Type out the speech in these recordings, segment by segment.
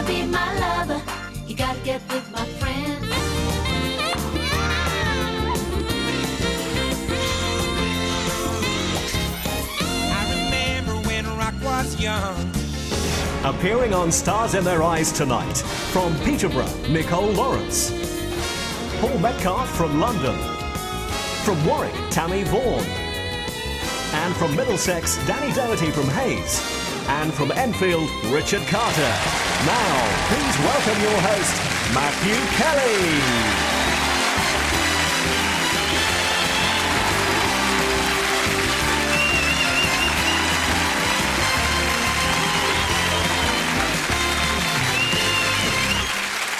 to be my lover, you gotta get with my friends. I remember when rock was young. Appearing on Stars in Their Eyes tonight, from Peterborough, Nicole Lawrence. Paul Metcalfe from London. From Warwick, Tammy Vaughan. And from Middlesex, Danni Doherty from Hayes. And from Enfield, Richard Carter. Now, please welcome your host, Matthew Kelly.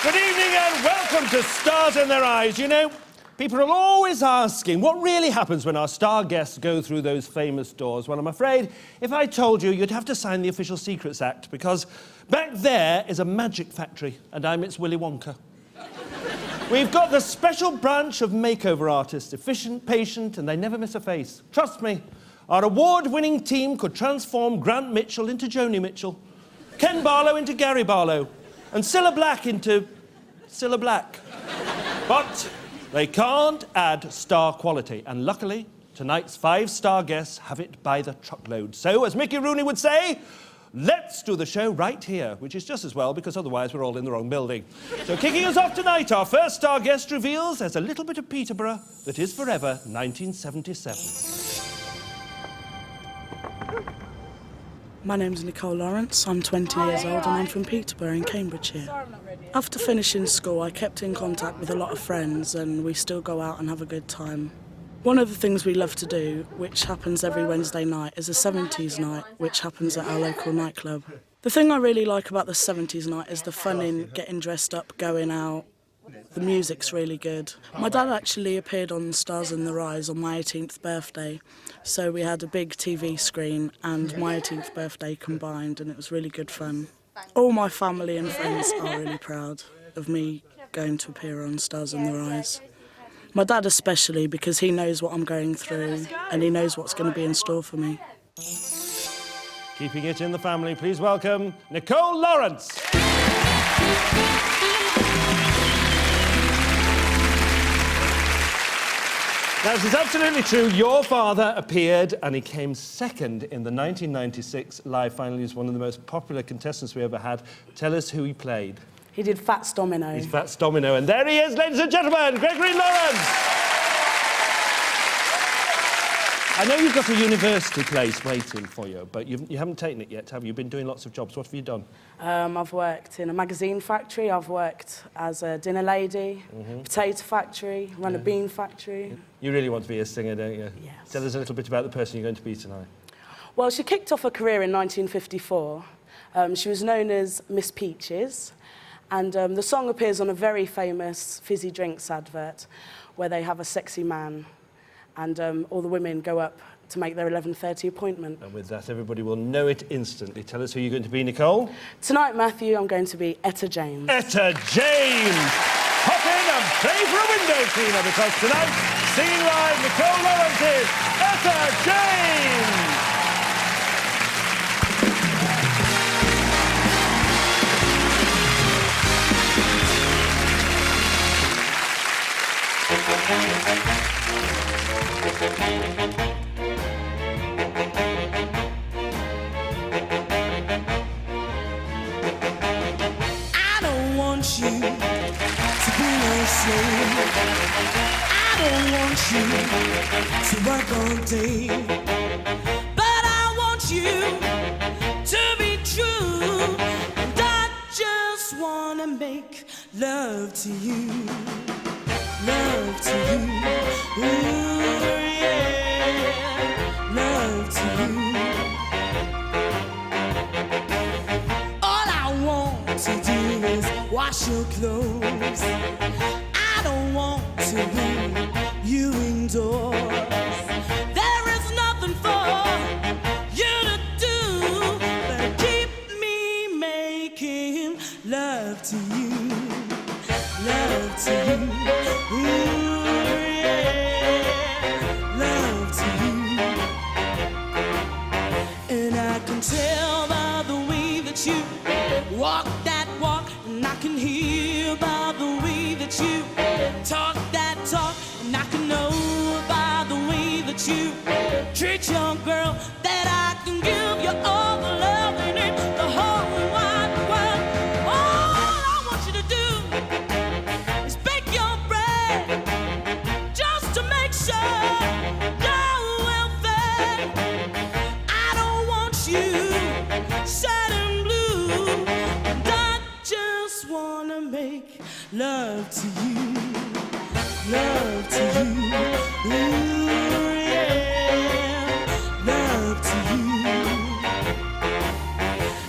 Good evening and welcome to Stars in Their Eyes. You know, people are always asking what really happens when our star guests go through those famous doors. Well, I'm afraid if I told you, you'd have to sign the Official Secrets Act, because back there is a magic factory and I'm its Willy Wonka. We've got the special branch of makeover artists, efficient, patient, and they never miss a face. Trust me, our award-winning team could transform Grant Mitchell into Joni Mitchell, Ken Barlow into Gary Barlow, and Cilla Black into Cilla Black. But they can't add star quality, and luckily, tonight's 5-star guests have it by the truckload. So, as Mickey Rooney would say, let's do the show right here, which is just as well, because otherwise we're all in the wrong building. So, kicking us off tonight, our first star guest reveals there's a little bit of Peterborough that is forever 1977. My name's Nicole Lawrence, I'm 20 years old and I'm from Peterborough in Cambridgeshire. After finishing school, I kept in contact with a lot of friends and we still go out and have a good time. One of the things we love to do, which happens every Wednesday night, is a 70s night, which happens at our local nightclub. The thing I really like about the 70s night is the fun in getting dressed up, going out. The music's really good. My dad actually appeared on Stars in the Rise on my 18th birthday, so we had a big TV screen and my 18th birthday combined, and it was really good fun. All my family and friends are really proud of me going to appear on Stars in the Rise. My dad especially, because he knows what I'm going through and he knows what's going to be in store for me. Keeping it in the family, please welcome Nicole Lawrence. Now, this is absolutely true. Your father appeared and he came second in the 1996 live final. He was one of the most popular contestants we ever had. Tell us who he played. He did Fats Domino. He's Fats Domino. And there he is, ladies and gentlemen, Gregory Lawrence. I know you've got a university place waiting for you, but you haven't taken it yet, have you? You've been doing lots of jobs. What have you done? I've worked in a magazine factory, I've worked as a dinner lady, potato factory, run a bean factory. You really want to be a singer, don't you? Yes. Tell us a little bit about the person you're going to be tonight. Well, she kicked off her career in 1954. She was known as Miss Peaches, and the song appears on a very famous fizzy drinks advert where they have a sexy man and all the women go up to make their 11:30 appointment. And with that, everybody will know it instantly. Tell us who you're going to be, Nicole. Tonight, Matthew, I'm going to be Etta James. Etta James! Hop in and play for a window cleaner, because tonight, singing live, Nicole Lawrence is Etta James! I don't want you to be no slave. I don't want you to work all day. But I want you to be true. And I just want to make love to you. Love to you. Ooh, yeah. Love to you. All I want to do is wash your clothes. I don't want to leave you indoors. There is nothing for you to do but keep me making love to you. Love to you. Ooh, yeah. Love to you. And I can tell by the way that you walk that walk you talk that talk, and I can know by the way that you treat your girl that I can give you all the love in it, the whole wide world. All I want you to do is bake your bread just to make sure you're well fed. I don't want you sad and blue, and I just wanna make love to you, love to you, ooh yeah, love to you.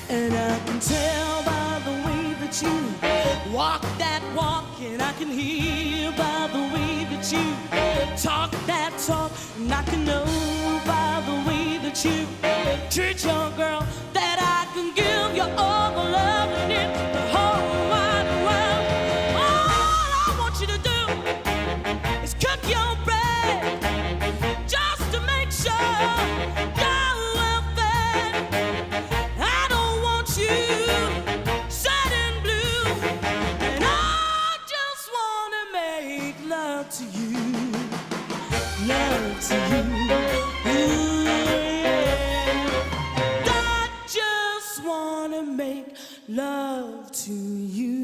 And I can tell by the way that you walk that walk, and I can hear by the way that you talk that talk, and I can know by the way that you treat your girl that I can give you all the love in it, the whole wide world. All I want you to do is cook your bread just to make sure you're well fed. I don't want you sad and blue, and I just wanna make love to you, love to you. Ooh, yeah. I just wanna make love to you.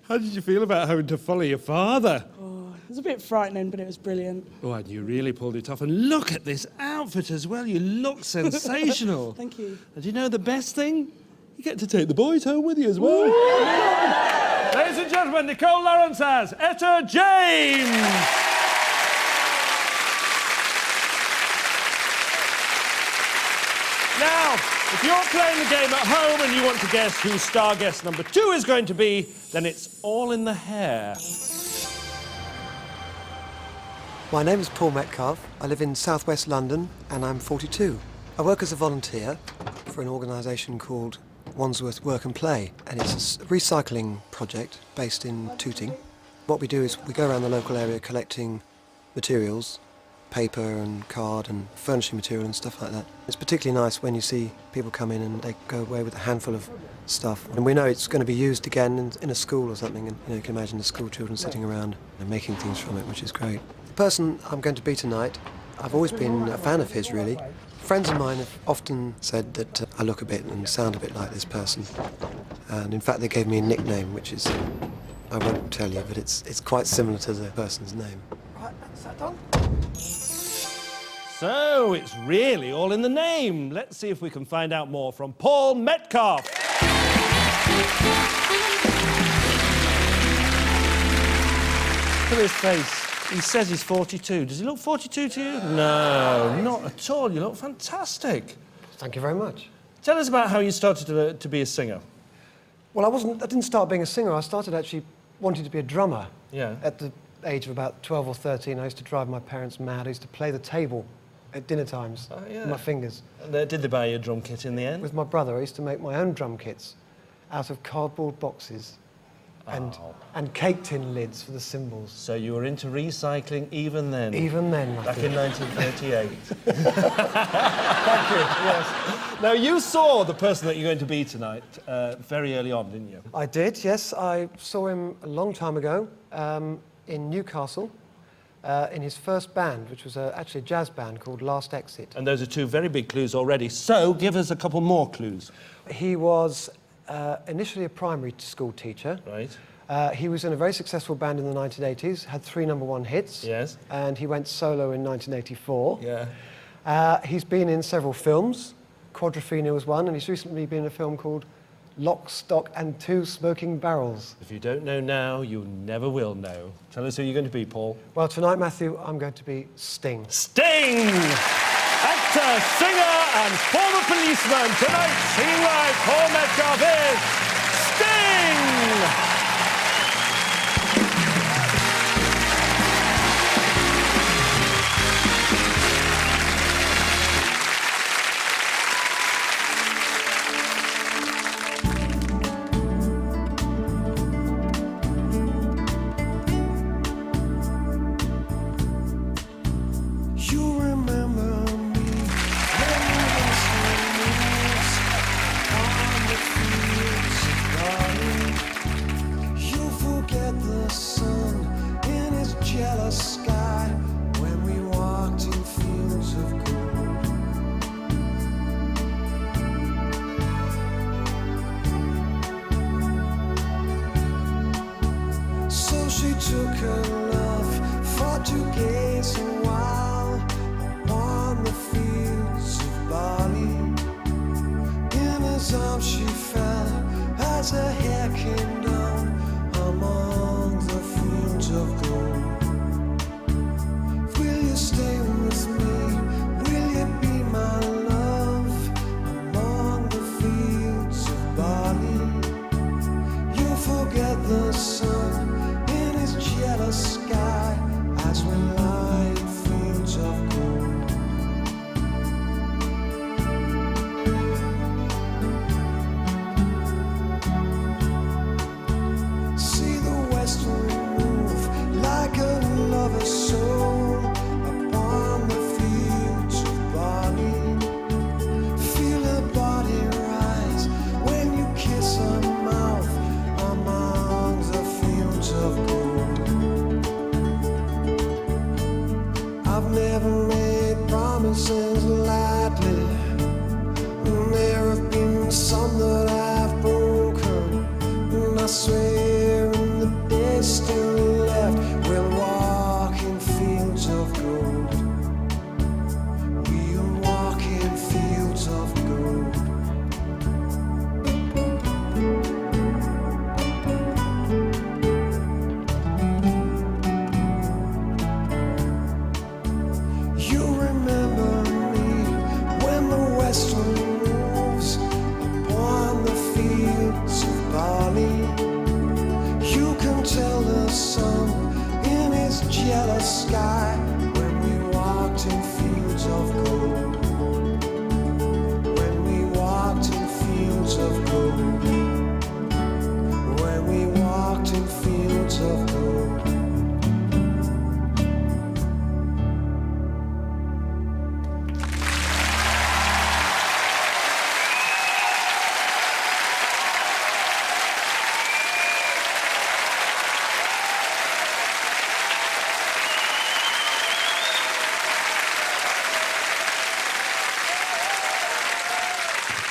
How did you feel about having to follow your father? Oh, it was a bit frightening, but it was brilliant. Oh, and you really pulled it off. And look at this outfit as well. You look sensational. Thank you. And do you know the best thing? You get to take the boys home with you as well. Ladies and gentlemen, Nicole Lawrence as Etta James. Now, if you're playing the game at home and you want to guess who star guest number 2 is going to be, then it's all in the hair. My name is Paul Metcalfe. I live in southwest London and I'm 42. I work as a volunteer for an organisation called Wandsworth Work and Play, and it's a recycling project based in Tooting. What we do is we go around the local area collecting materials, paper and card and furnishing material and stuff like that. It's particularly nice when you see people come in and they go away with a handful of stuff. And we know it's going to be used again in a school or something, and you can imagine the school children sitting around and making things from it, which is great. The person I'm going to be tonight, I've always been a fan of his, really. Friends of mine have often said that I look a bit and sound a bit like this person. And in fact, they gave me a nickname, which is, I won't tell you, but it's quite similar to the person's name. Right, is that done? So, it's really all in the name. Let's see if we can find out more from Paul Metcalfe. Look at his face. He says he's 42. Does he look 42 to you? No, not at all. You look fantastic. Thank you very much. Tell us about how you started to be a singer. Well, I didn't start being a singer. I started actually wanting to be a drummer. Yeah. At the age of about 12 or 13, I used to drive my parents mad. I used to play the table at dinner times with my fingers. And did they buy you a drum kit in the end? With my brother, I used to make my own drum kits out of cardboard boxes and cake tin lids for the cymbals. So you were into recycling even then? Even then, Back in 1938. Thank you, yes. Now, you saw the person that you're going to be tonight very early on, didn't you? I did, yes. I saw him a long time ago in Newcastle. In his first band, which was actually a jazz band called Last Exit. And those are 2 very big clues already. So, give us a couple more clues. He was initially a primary school teacher. Right. He was in a very successful band in the 1980s, had 3 #1 hits. Yes. And he went solo in 1984. Yeah. He's been in several films. Quadrophenia was one, and he's recently been in a film called Lock, Stock and 2 Smoking Barrels. If you don't know now, you never will know. Tell us who you're going to be, Paul. Well, tonight, Matthew, I'm going to be Sting. Sting! Actor, singer and former policeman. Tonight, singing live, Paul Metcalfe is Sting! took her love for to gaze a while upon the fields of barley. In his arms she fell as her hair came down among the fields of gold. Will you stay with me? Will you be my love among the fields of barley? You'll forget the sun in his jealous sky as we lie in fields of gold. See the western move like a lover's soul upon the fields of barley. Feel her body rise when you kiss her mouth among the fields of gold. I've never made promises lightly. There have been some that I've broken, and I swear in the days still left we'll walk in fields of gold. We'll walk in fields of gold. You remember me when the western moves upon the fields of barley. You can tell the sun in his jealous sky when we walked in fields of gold. When we walked in fields of gold. When we walked in fields of gold.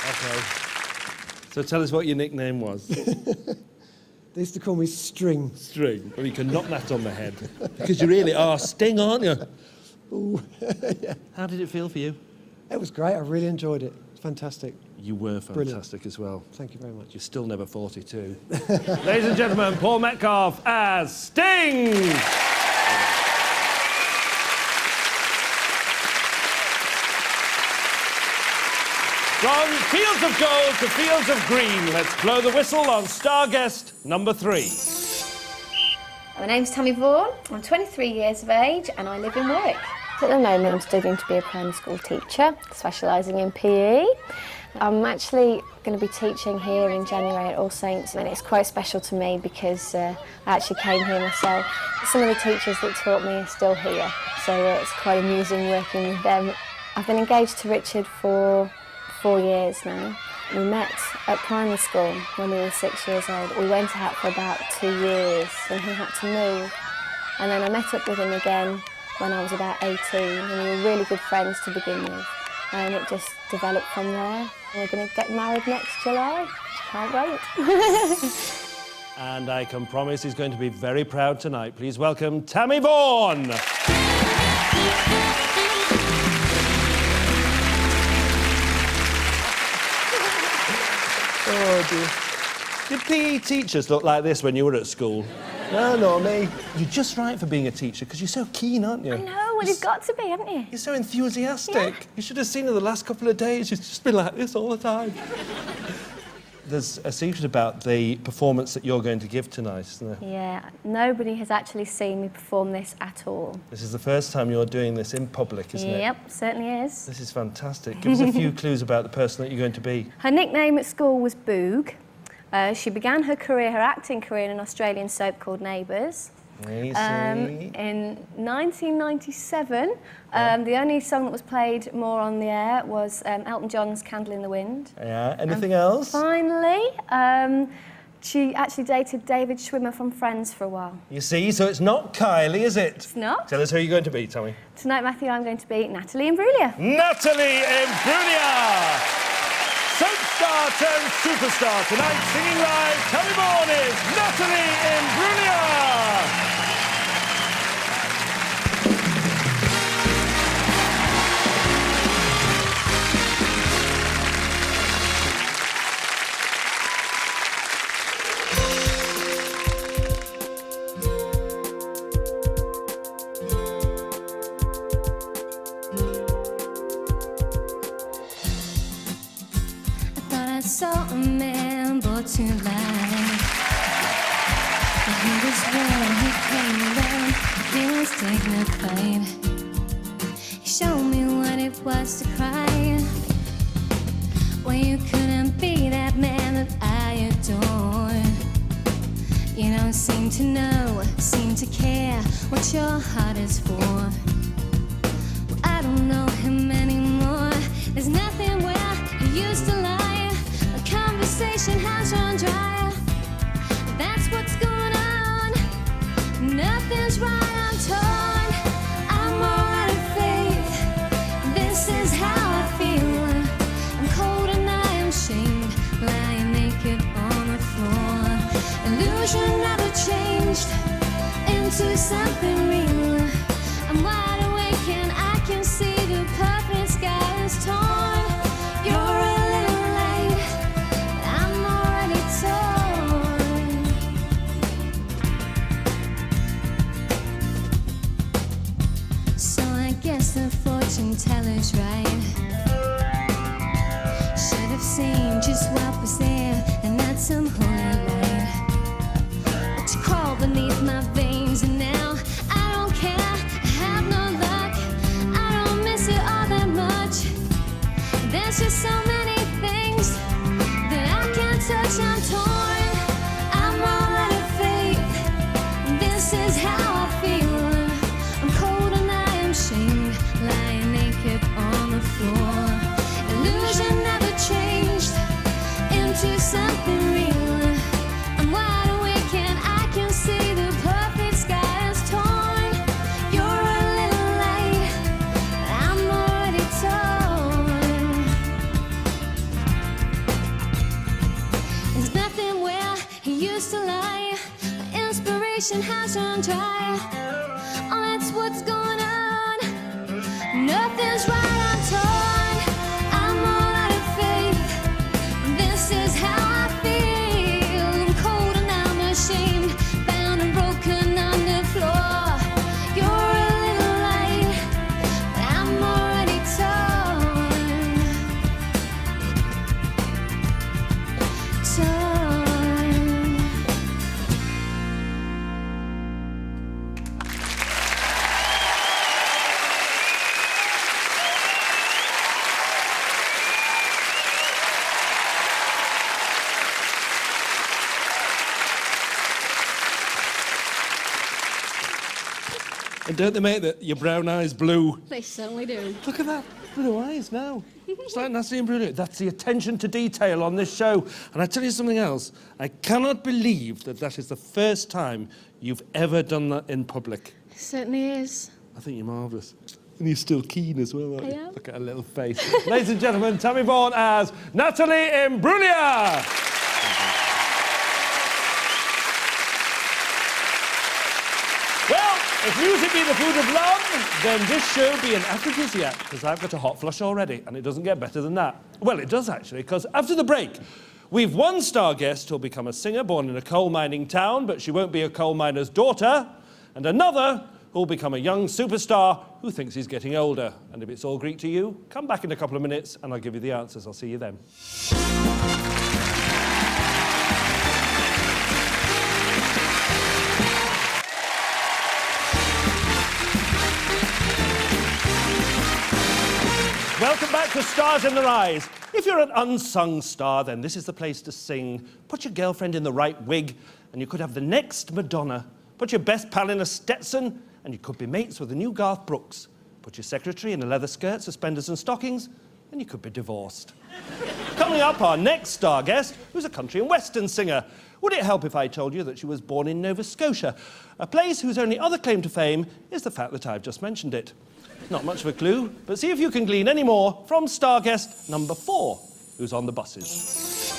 Okay. So tell us what your nickname was. They used to call me String. String. Well, you can knock that on the head. Because you really are Sting, aren't you? Ooh. Yeah. How did it feel for you? It was great. I really enjoyed it. It's fantastic. You were fantastic as well. Thank you very much. You're still never 42. Ladies and gentlemen, Paul Metcalfe as Sting! From fields of gold to fields of green, let's blow the whistle on star guest number 3. My name's Tammy Vaughan, I'm 23 years of age and I live in Warwick. At the moment I'm studying to be a primary school teacher, specialising in PE. I'm actually going to be teaching here in January at All Saints, and it's quite special to me because I actually came here myself. Some of the teachers that taught me are still here, so it's quite amusing working with them. I've been engaged to Richard for 4 years now. We met at primary school when we were 6 years old. We went out for about 2 years and he had to move. And then I met up with him again when I was about 18 and we were really good friends to begin with. And it just developed from there. We're going to get married next July. Can't wait. And I can promise he's going to be very proud tonight. Please welcome Tammy Vaughan. Oh, dear. Did PE teachers look like this when you were at school? No, not me. You're just right for being a teacher because you're so keen, aren't you? I know, well, you've got to be, haven't you? You're so enthusiastic. Yeah. You should have seen her the last couple of days. She's just been like this all the time. There's a secret about the performance that you're going to give tonight, isn't there? Yeah, nobody has actually seen me perform this at all. This is the first time you're doing this in public, isn't it? Yep, certainly is. This is fantastic. Give us a few clues about the person that you're going to be. Her nickname at school was Boog. She began her acting career in an Australian soap called Neighbours. Easy. In 1997, the only song that was played more on the air was Elton John's Candle in the Wind. Yeah, anything else? Finally, she actually dated David Schwimmer from Friends for a while. You see, so it's not Kylie, is it? It's not. Tell us who you're going to be, Tommy. Tonight, Matthew, I'm going to be Natalie Imbruglia. Natalie Imbruglia! Soap star turned superstar. Tonight, singing live, Tammy Vaughan is Natalie Imbruglia! more to life. And he was warm, he came around, he was dignified. He showed me what it was to cry. Well, you couldn't be that man that I adore. You don't seem to know, seem to care what your heart is for. Well, I don't know him anymore. There's nothing where he used to lie. The conversation has run dry. That's what's going on. Nothing's right, I'm torn. I'm all out of faith. This is how I feel. I'm cold and I am shamed, lying naked on the floor. Illusion never changed into something real. I'm wide awake and I can see the perfect sky is torn. You're a little late, I'm already torn. So I guess the fortune teller's right. Should have seen just what was there and not some holy light. But you crawl beneath my veins and now I don't care. I have no luck, I don't miss it all that much. There's just so many things that I can't touch, I'm torn. I'm all out of faith. This is how I feel. I'm cold and I am shamed, lying naked on the floor. Illusion never changed into something real. I'm wide awake and I can see the perfect sky is torn. You're a little late, I'm already torn. There's nothing where he used to lie. The inspiration has run dry. Oh, that's what's going on. Nothing's right, I'm torn. I'm all out of faith. This is how I feel. I'm cold and I'm ashamed, bound and broken on the floor. You're a little late, but I'm already torn. Torn. And don't they make your brown eyes blue? They certainly do. Look at that, blue eyes now. It's like Natalie and Imbruglia. That's the attention to detail on this show. And I tell you something else. I cannot believe that that is the first time you've ever done that in public. It certainly is. I think you're marvellous. And you're still keen as well, aren't you? I am. Look at her little face. Ladies and gentlemen, Tammy Vaughan as Natalie Imbruglia. Well, if music be the food of love, then this show be an aphrodisiac, because I've got a hot flush already, and it doesn't get better than that. Well, it does actually, because after the break, we've one star guest who'll become a singer born in a coal mining town, but she won't be a coal miner's daughter, and another who'll become a young superstar who thinks he's getting older. And if it's all Greek to you, come back in a couple of minutes and I'll give you the answers. I'll see you then. Welcome back to Stars in Their Eyes. If you're an unsung star, then this is the place to sing. Put your girlfriend in the right wig, and you could have the next Madonna. Put your best pal in a Stetson, and you could be mates with the new Garth Brooks. Put your secretary in a leather skirt, suspenders and stockings, and you could be divorced. Coming up, our next star guest, who's a country and western singer. Would it help if I told you that she was born in Nova Scotia, a place whose only other claim to fame is the fact that I've just mentioned it? Not much of a clue, but see if you can glean any more from star guest number 4, who's on the buses.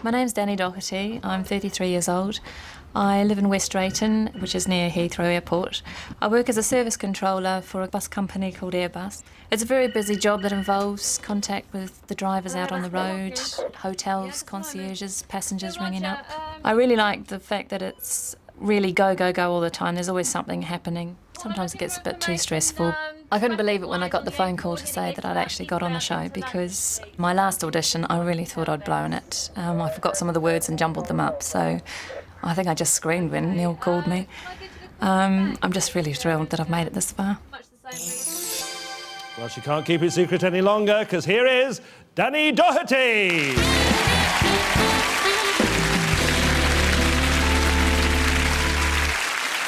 My name's Danni Doherty. I'm 33 years old. I live in West Drayton, which is near Heathrow Airport. I work as a service controller for a bus company called Airbus. It's a very busy job that involves contact with the drivers out on the road, hotels, concierges, passengers ringing up. I really like the fact that it's really go, go, go all the time. There's always something happening. Sometimes it gets a bit too stressful. I couldn't believe it when I got the phone call to say that I'd actually got on the show, because my last audition, I really thought I'd blown it. I forgot some of the words and jumbled them up, so I think I just screamed when Neil called me. I'm just really thrilled that I've made it this far. Well, she can't keep it secret any longer, because here is Danni Doherty.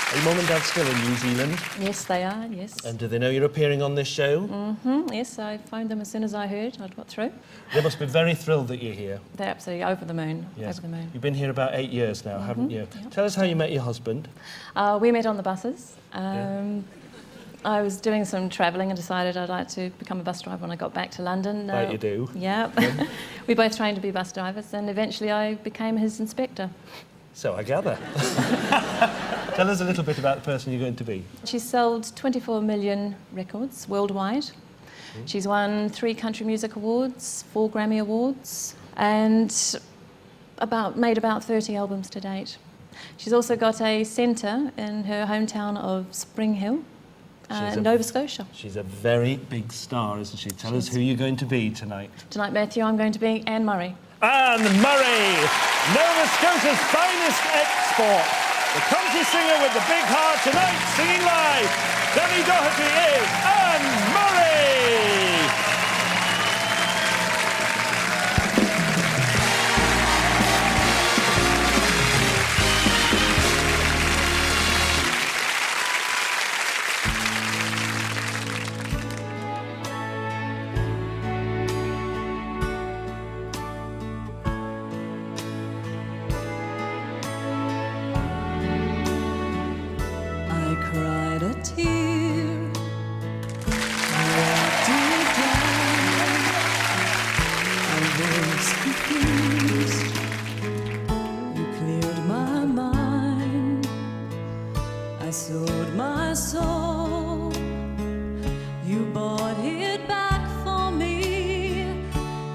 Are your mum and dad still in New Zealand? Yes, they are, yes. And do they know you're appearing on this show? Yes, I phoned them as soon as I heard I'd got through. They must be very thrilled that you're here. They're absolutely over the moon, Yes. over the moon. You've been here about 8 years now, haven't you? Yep. Tell us how you met your husband. We met on the buses. I was doing some travelling and decided I'd like to become a bus driver when I got back to London. Like you do. Yeah. We both trained to be bus drivers, and eventually I became his inspector. So I gather. Tell us a little bit about the person you're going to be. She's sold 24 million records worldwide. She's won 3 country music awards, 4 Grammy awards, and made about 30 albums to date. She's also got a centre in her hometown of Spring Hill, Nova Scotia. She's a very big star, isn't she? Tell us who you're going to be tonight. Tonight, Matthew, I'm going to be Anne Murray. Anne Murray, Nova Scotia's finest export. The country singer with the big heart tonight, singing live. Danni Doherty is Anne Murray. Cried a tear, walked it down. I was confused. You cleared my mind. I sold my soul. You bought it back for me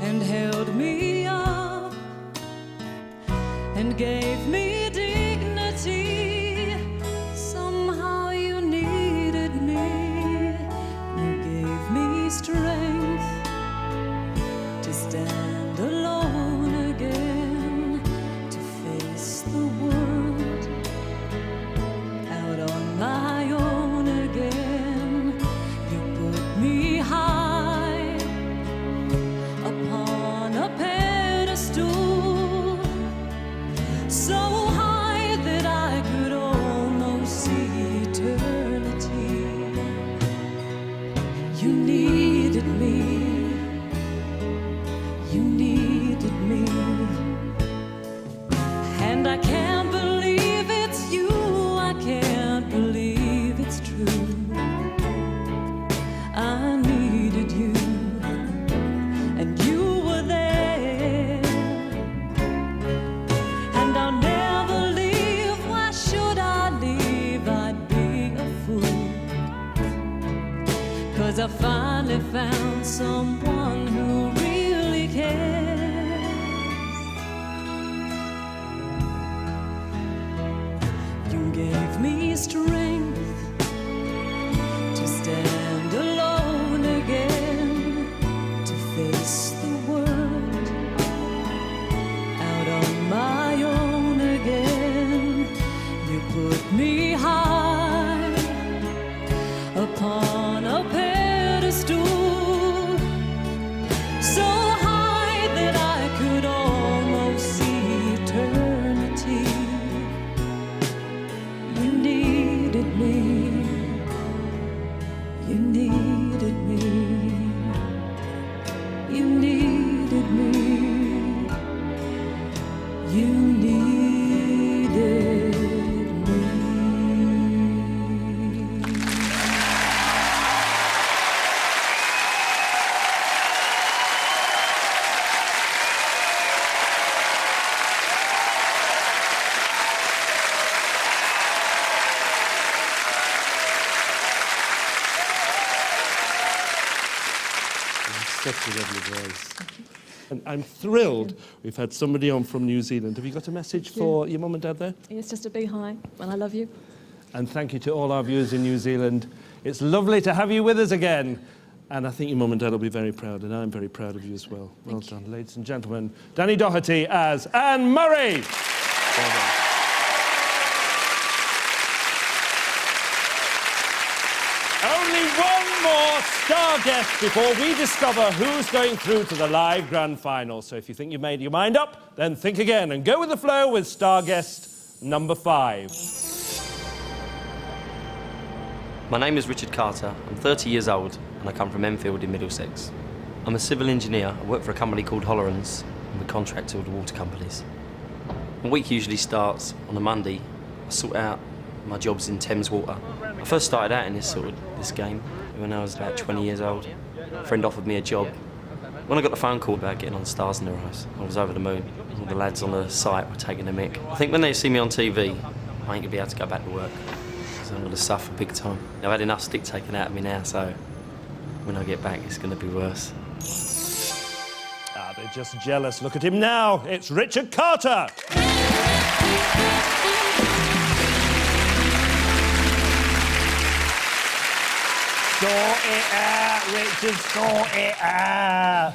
and held me up and gave me dignity. Strength to stand alone again, to face the world out on my own again. You put me high upon a pedestal, so high that I could almost see eternity. You needed me, you needed me, and I can't believe it's you, I can't believe it's true. I needed you, and you were there, and I'll never leave. Why should I leave? I'd be a fool. 'Cause I finally found someone who really cares. You gave me strength to stand alone again, to face the world out on my own again. You put me high upon a pedestal, so high that I could almost see eternity. You needed me, you needed me, you needed me, you needed me. Such a lovely voice. And I'm thrilled we've had somebody on from New Zealand. Have you got a message for your mum and dad there? It's just a big hi, and I love you. And thank you to all our viewers in New Zealand. It's lovely to have you with us again. And I think your mum and dad will be very proud, and I'm very proud of you as well. Well done, ladies and gentlemen. Danni Doherty as Anne Murray. Well done. Only one more star guest before we discover who's going through to the live grand final. So if you think you've made your mind up, then think again and go with the flow with star guest number 5. My name is Richard Carter. I'm 30 years old and I come from Enfield in Middlesex. I'm a civil engineer. I work for a company called Hollerans and we contract to all the water companies. My week usually starts on a Monday. I sort out my jobs in Thames Water. I first started out in this game when I was about 20 years old. A friend offered me a job. When I got the phone call about getting on Stars in Their Eyes, I was over the moon. All the lads on the site were taking a mick. I think when they see me on TV, I ain't gonna be able to go back to work. I'm going to suffer big time. I've had enough stick taken out of me now, so when I get back, it's going to be worse. Ah, they're just jealous. Look at him now. It's Richard Carter. Sort it out, Richard, sort it out.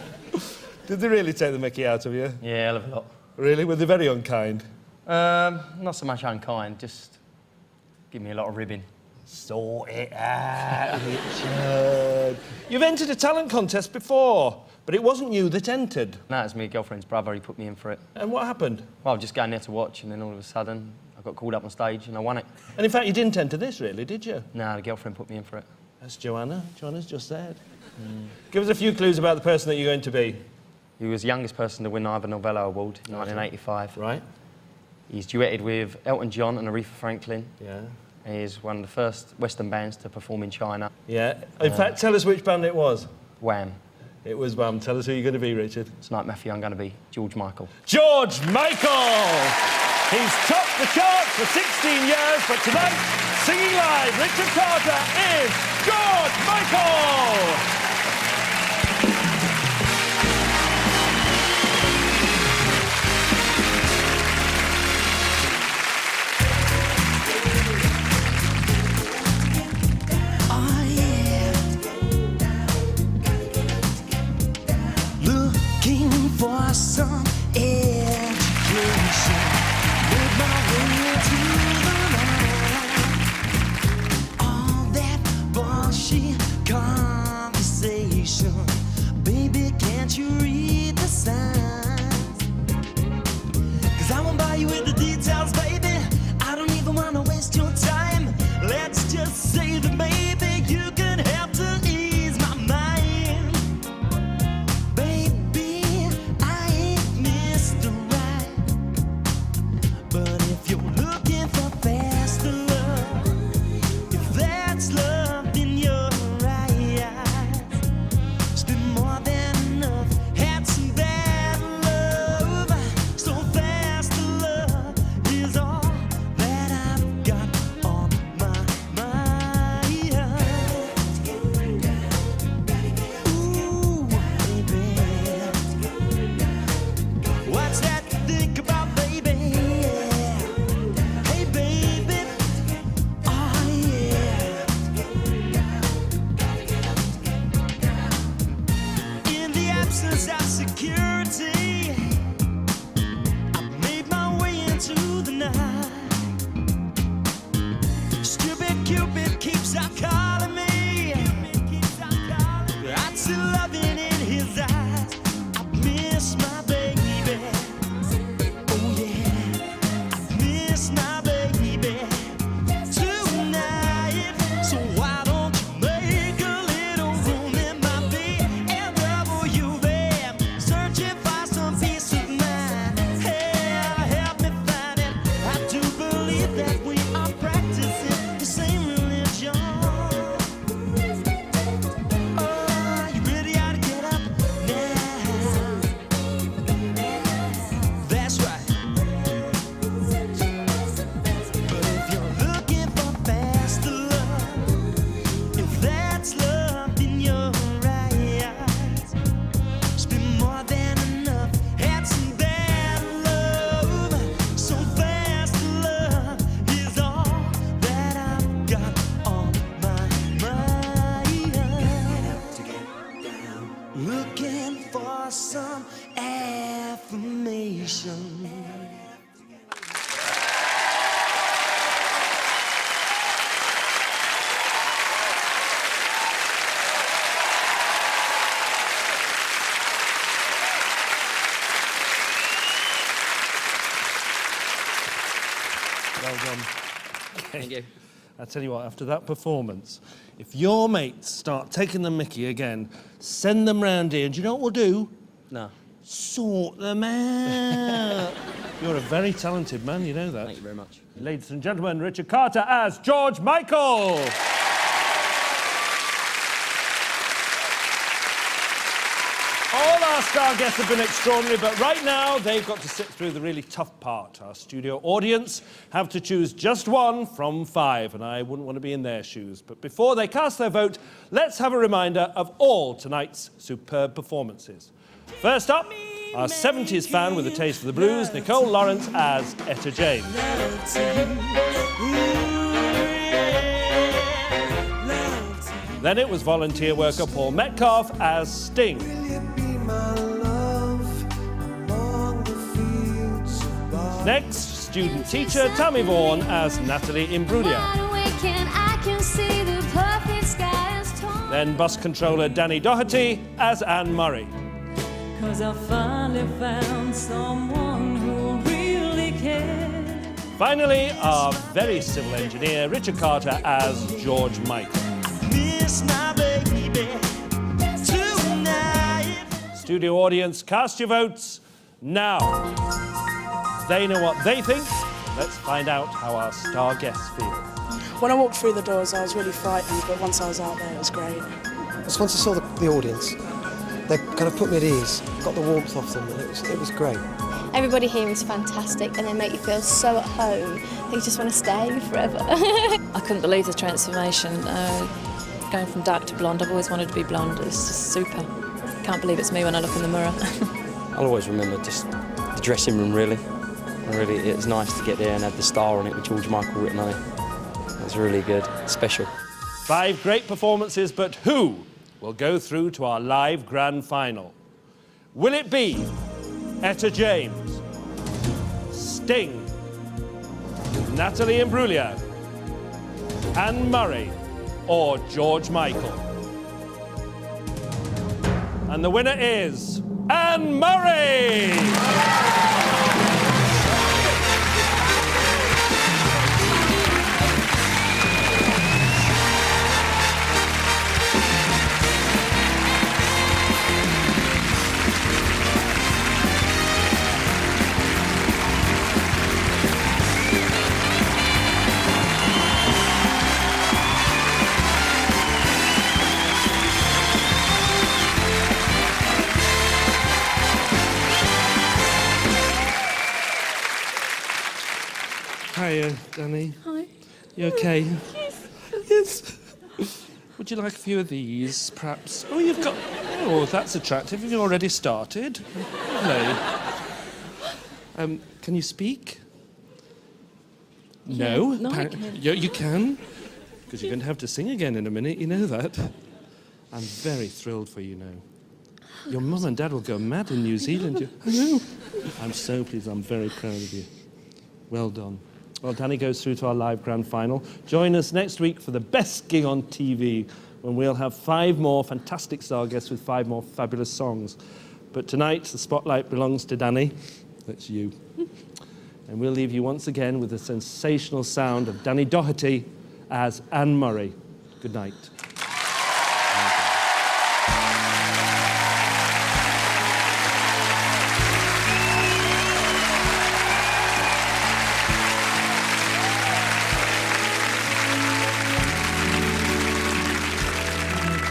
Did they really take the mickey out of you? Yeah, hell of a lot. Really? Were they very unkind? Not so much unkind, just give me a lot of ribbing. Sort it out, Richard. You've entered a talent contest before, but it wasn't you that entered. No, it was my girlfriend's brother. He put me in for it. And what happened? Well, I was just going there to watch, and then all of a sudden, I got called up on stage, and I won it. And in fact, you didn't enter this, really, did you? No, the girlfriend put me in for it. That's Joanna. Joanna's just said. Give us a few clues about the person that you're going to be. He was the youngest person to win the Ivor Novello Award in 1985. Right. He's duetted with Elton John and Aretha Franklin. Yeah. He is one of the first Western bands to perform in China. Yeah. In fact, tell us which band it was. Wham! It was Wham. Tell us who you're going to be, Richard. Tonight, Matthew, I'm going to be George Michael. George Michael! He's topped the charts for 16 years, but tonight, singing live, Richard Carter is George Michael! For some education, made my way to the line. All that bullshit conversation Thank you. I tell you what, after that performance, if your mates start taking the mickey again, send them round here, and do you know what we'll do? No. Sort them out. You're a very talented man, you know that. Thank you very much. Ladies and gentlemen, Richard Carter as George Michael. All our star guests have been extraordinary, but right now they've got to sit through the really tough part. Our studio audience have to choose just one from 5, and I wouldn't want to be in their shoes. But before they cast their vote, let's have a reminder of all tonight's superb performances. First up, our 70s fan with a taste for the blues, Nicole Lawrence as Etta James. Then it was volunteer worker Paul Metcalfe as Sting. Next, student teacher Tammy Vaughan as Natalie Imbruglia. Then bus controller Danny Doherty as Anne Murray. 'Cause I finally found someone who really cares. Finally, our very civil engineer Richard Carter as George Michael. Miss my baby tonight. Studio audience, cast your votes now. They know what they think. Let's find out how our star guests feel. When I walked through the doors, I was really frightened, but once I was out there, it was great. Just once I saw the audience, they kind of put me at ease, got the warmth off them, and it was great. Everybody here is fantastic and they make you feel so at home that you just want to stay forever. I couldn't believe the transformation. Going from dark to blonde, I've always wanted to be blonde. It's just super. Can't believe it's me when I look in the mirror. I'll always remember just the dressing room, really. Really, it was nice to get there and have the star on it with George Michael written on it. It was really good, special. 5 great performances, but who will go through to our live grand final? Will it be Etta James, Sting, Natalie Imbruglia, Anne Murray, or George Michael? And the winner is Anne Murray! Hiya, Danny. Hi. You okay? Yes. Yes. Would you like a few of these, perhaps? Oh, you've got... Oh, that's attractive. Have you already started? Hello. Can you speak? No? No, I can. You can? Because you're going to have to sing again in a minute, you know that. I'm very thrilled for you now. Your mum and dad will go mad in New Zealand. I know. I'm so pleased. I'm very proud of you. Well done. Well, Danny goes through to our live grand final. Join us next week for the best gig on TV, when we'll have 5 more fantastic star guests with 5 more fabulous songs. But tonight, the spotlight belongs to Danny. That's you. And we'll leave you once again with the sensational sound of Danny Doherty as Anne Murray. Good night.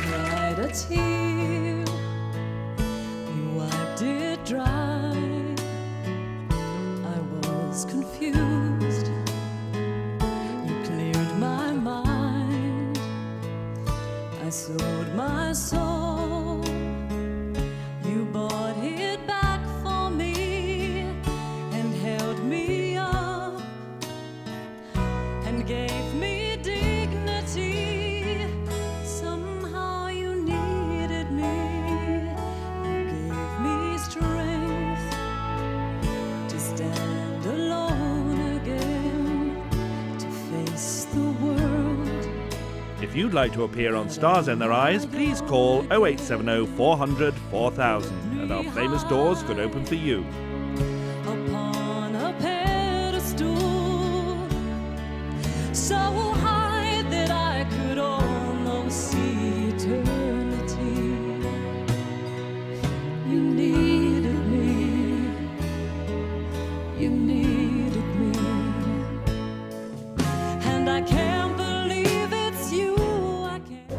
Cried a tear, you wiped it dry. I was confused, you cleared my mind. I sold my soul, you bought it back for me and held me up and gave me dignity. Somehow you needed me, you gave me strength to stand alone again, to face the world. If you'd like to appear on Stars in Their Eyes, please call 0870 400 4000 and our famous doors could open for you. Upon a pedestal, so high that I could almost see eternity. You needed me, you needed me, and I can't believe it's you. I can't.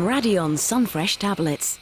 Radion Sunfresh tablets.